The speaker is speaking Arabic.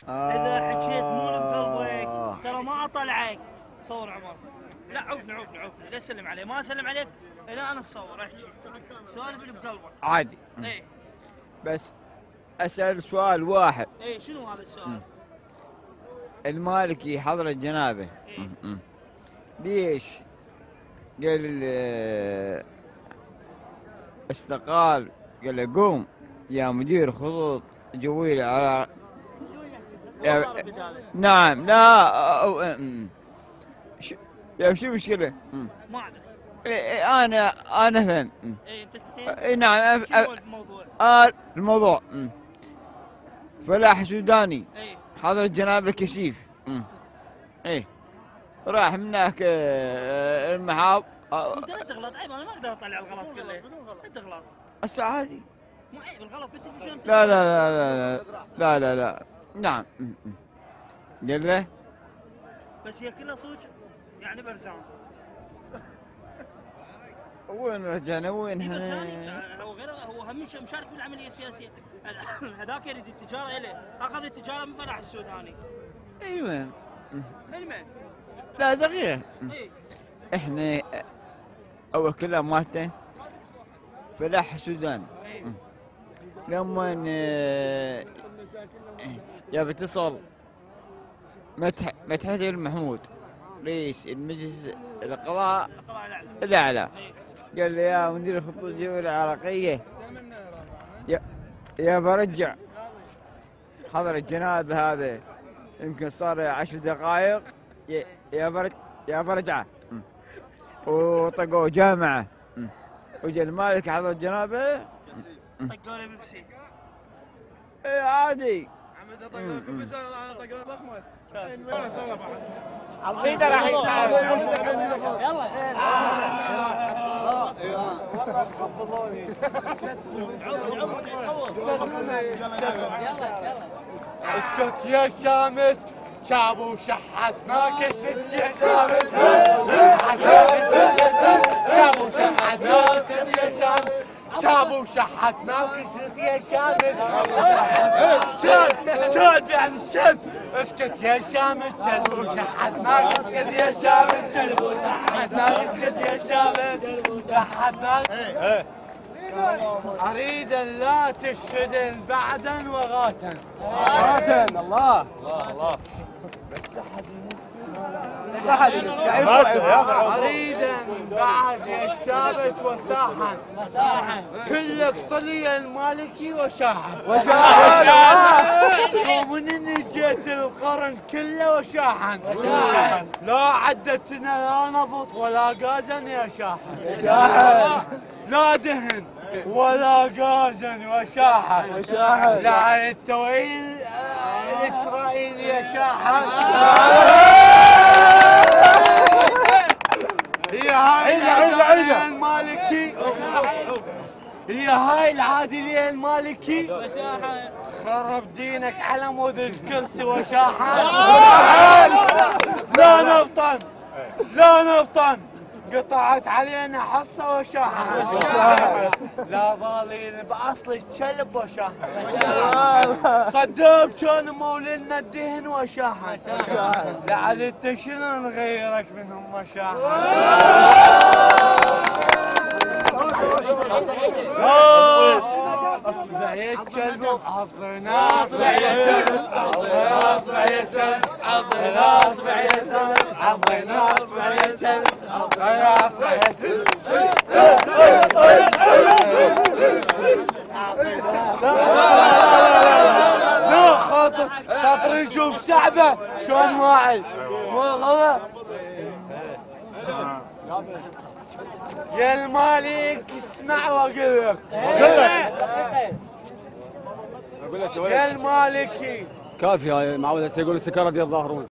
اذا حكيت مو بقلبك ترى ما اطلعك. صور عمر. لا عوفني لا اسلم عليه، ما اسلم عليك الا انا اتصور احكي سوالف اللي بقلبك عادي. اي بس اسال سؤال واحد. اي شنو هذا السؤال؟ المالكي حضرة جنابه ليش قال استقال؟ قال له قوم يا مدير خطوط جوية على نعم. لا شو المشكلة؟ ما ادري. انا فهم. اي انت تفهم؟ اي نعم. شنو الموضوع؟ الموضوع فلاح سوداني اي حضر جناب الكشيف. ايه راح من هناك المحاض. انت لا تغلط. عيب انا ما اقدر اطلع الغلط كله. لا تغلط. هسه عادي. مو عيب الغلط بالتلفزيون. لا لا لا لا لا لا لا نعم. قال له بس هي كلها صوج يعني برزان. وين رجعنا؟ وين هو غير هو هم مشارك بالعمليه السياسيه. هذاك يريد التجاره اليه، اخذ التجاره من فلاح السوداني. ايوه. المهم لا دقيقه. اي احنا اول كلها مالته فلاح سوداني. لما يا بتصل مدحت المحمود رئيس المجلس القضاء الاعلى قال لي يا مدير الخطوط الجوية العراقية يا برجع حضر الجناب هذا يمكن صار 10 دقائق يا برجعه وطقوا جامعة وجا المالك حضر الجنابه طقوا لي بيبسي. اي عادي. عمد طقوا لكم بس انا طقوا بخمس. القيده راح يلا اسكت يا شامت شابو شحتنا كست يا شامت شابو شحتنا كست يا شامت شابو شحتنا كست يا شامت شاد يعني الشد. اسكت يا شامت شابو شحتنا كست يا شامت شابو شحتنا كست يا شامت شحتنا. اريد لا تشهد بعدا وغاتا. غاتا الله بس لحد اريد بعد يا الشابت وساحا كلك طلي المالكي وشاحن ومن جيت القرن كله وشاحن لا عدتنا لا نفط ولا غازا يا شاحن لا دهن ولا غازا وشاحن لا التويل الاسرائيل يا شاحن. هي هاي المالكي هي هاي العادلية المالكي خرب دينك على مود الكرسي وشاحن. لا نفطن قطعت علينا حصة وشاحن. لا ضالين بأصل الكلب وشاحن. صدق كان مولدنا الدهن وشاحن. لا عاد انت شنو نغيرك منهم وشاحن. اصبع يا كلب اصبعنا اصبع يا كلب اصبع يا كلب عضينا اصبع يا كلب عضينا اصبع يا كلب عضينا اصبع يا كلب. لا خاطر نشوف شعبه شلون واعي يا المالك اسمع واقول لك. يا المالكي كافي هاي معود هسه يقول السكر دي الظاهرون.